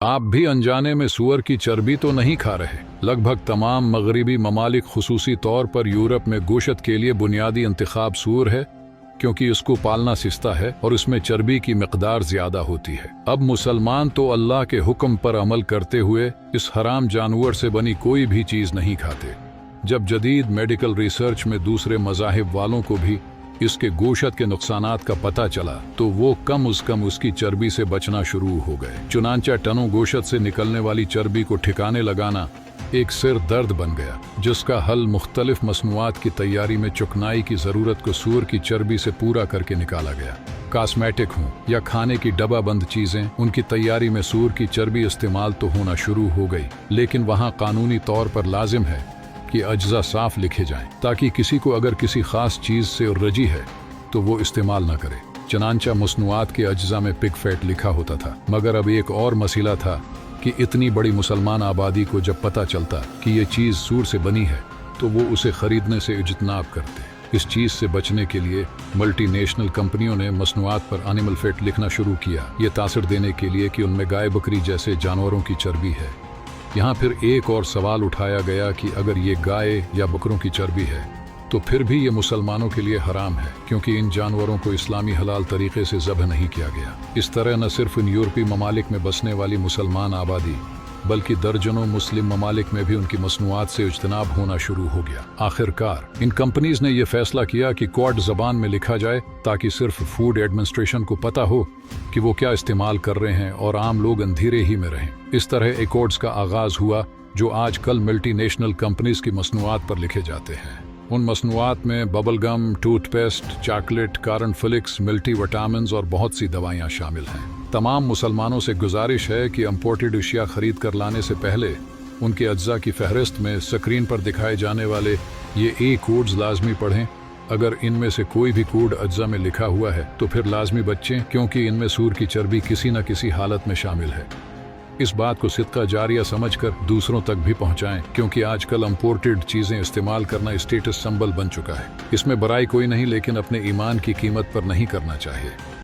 आप भी अनजाने में सूअर की चर्बी तो नहीं खा रहे। लगभग तमाम मगरबी ममालिक, खुसूसी तौर पर यूरोप में गोश्त के लिए बुनियादी इंतखाब सूअर है, क्योंकि इसको पालना सस्ता है और इसमें चर्बी की मिकदार ज्यादा होती है। अब मुसलमान तो अल्लाह के हुक्म पर अमल करते हुए इस हराम जानवर से बनी कोई भी चीज नहीं खाते। जब जदीद मेडिकल रिसर्च में दूसरे मज़ाहिब वालों को भी इसके गोश्त के नुकसानात का पता चला, तो वो कम से कम उसकी चर्बी से बचना शुरू हो गए। चुनांचा टनों गोश्त से निकलने वाली चर्बी को ठिकाने लगाना एक सिर दर्द बन गया, जिसका हल मुख्तलिफ मसनूआत की तैयारी में चुकनाई की जरूरत को सूअर की चर्बी से पूरा करके निकाला गया। कॉस्मेटिक हों या खाने की डब्बा बंद चीजें, उनकी तैयारी में सूअर की चर्बी इस्तेमाल तो होना शुरू हो गई, लेकिन वहाँ कानूनी तौर पर लाजिम है कि अज्जा साफ लिखे जाएं, ताकि किसी को अगर किसी खास चीज से रजी है तो वो इस्तेमाल न करे। चनांचा मसनूआत के अज्जा में पिग फैट लिखा होता था, मगर अब एक और मसला था कि इतनी बड़ी मुसलमान आबादी को जब पता चलता कि ये चीज़ सूअर से बनी है, तो वो उसे खरीदने से इजतनाब करते। इस चीज़ से बचने के लिए मल्टीनेशनल कंपनियों ने मसनूआत पर एनिमल फैट लिखना शुरू किया, ये तासर देने के लिए कि उनमें गाय बकरी जैसे जानवरों की चर्बी है। यहाँ फिर एक और सवाल उठाया गया कि अगर ये गाय या बकरों की चर्बी है तो फिर भी ये मुसलमानों के लिए हराम है, क्योंकि इन जानवरों को इस्लामी हलाल तरीके से ज़ब्ह नहीं किया गया। इस तरह न सिर्फ इन यूरोपीय ममालिक में बसने वाली मुसलमान आबादी, बल्कि दर्जनों मुस्लिम ममालिक में भी उनकी मसनूआत से इज्तनाब होना शुरू हो गया। आखिरकार इन कंपनीज ने यह फैसला किया कि क्वाड ज़बान में लिखा जाए, ताकि सिर्फ फूड एडमिनिस्ट्रेशन को पता हो कि वो क्या इस्तेमाल कर रहे हैं और आम लोग अंधेरे ही में रहें। इस तरह एकॉर्ड्स का आगाज हुआ, जो आज कल मल्टीनेशनल कंपनीज की मसनूआत पर लिखे जाते हैं। उन मसनूआत में bubble gum, toothpaste, chocolate, cornflakes, multi vitamins और बहुत सी दवाइयाँ शामिल हैं। तमाम मुसलमानों से गुजारिश है कि इंपोर्टेड अशिया खरीद कर लाने से पहले उनके अज्जा की फहरिस्त में स्क्रीन पर दिखाए जाने वाले ये कोड्स लाजमी पढ़ें। अगर इनमें से कोई भी कोड अज्जा में लिखा हुआ है तो फिर लाजमी बच्चें, क्योंकि इनमें सूअर की चर्बी किसी न किसी हालत में शामिल है। इस बात को सिदका जारिया समझकर दूसरों तक भी पहुंचाएं, क्योंकि आजकल इंपोर्टेड चीजें इस्तेमाल करना स्टेटस सिंबल बन चुका है। इसमें बुराई कोई नहीं, लेकिन अपने ईमान की कीमत पर नहीं करना चाहिए।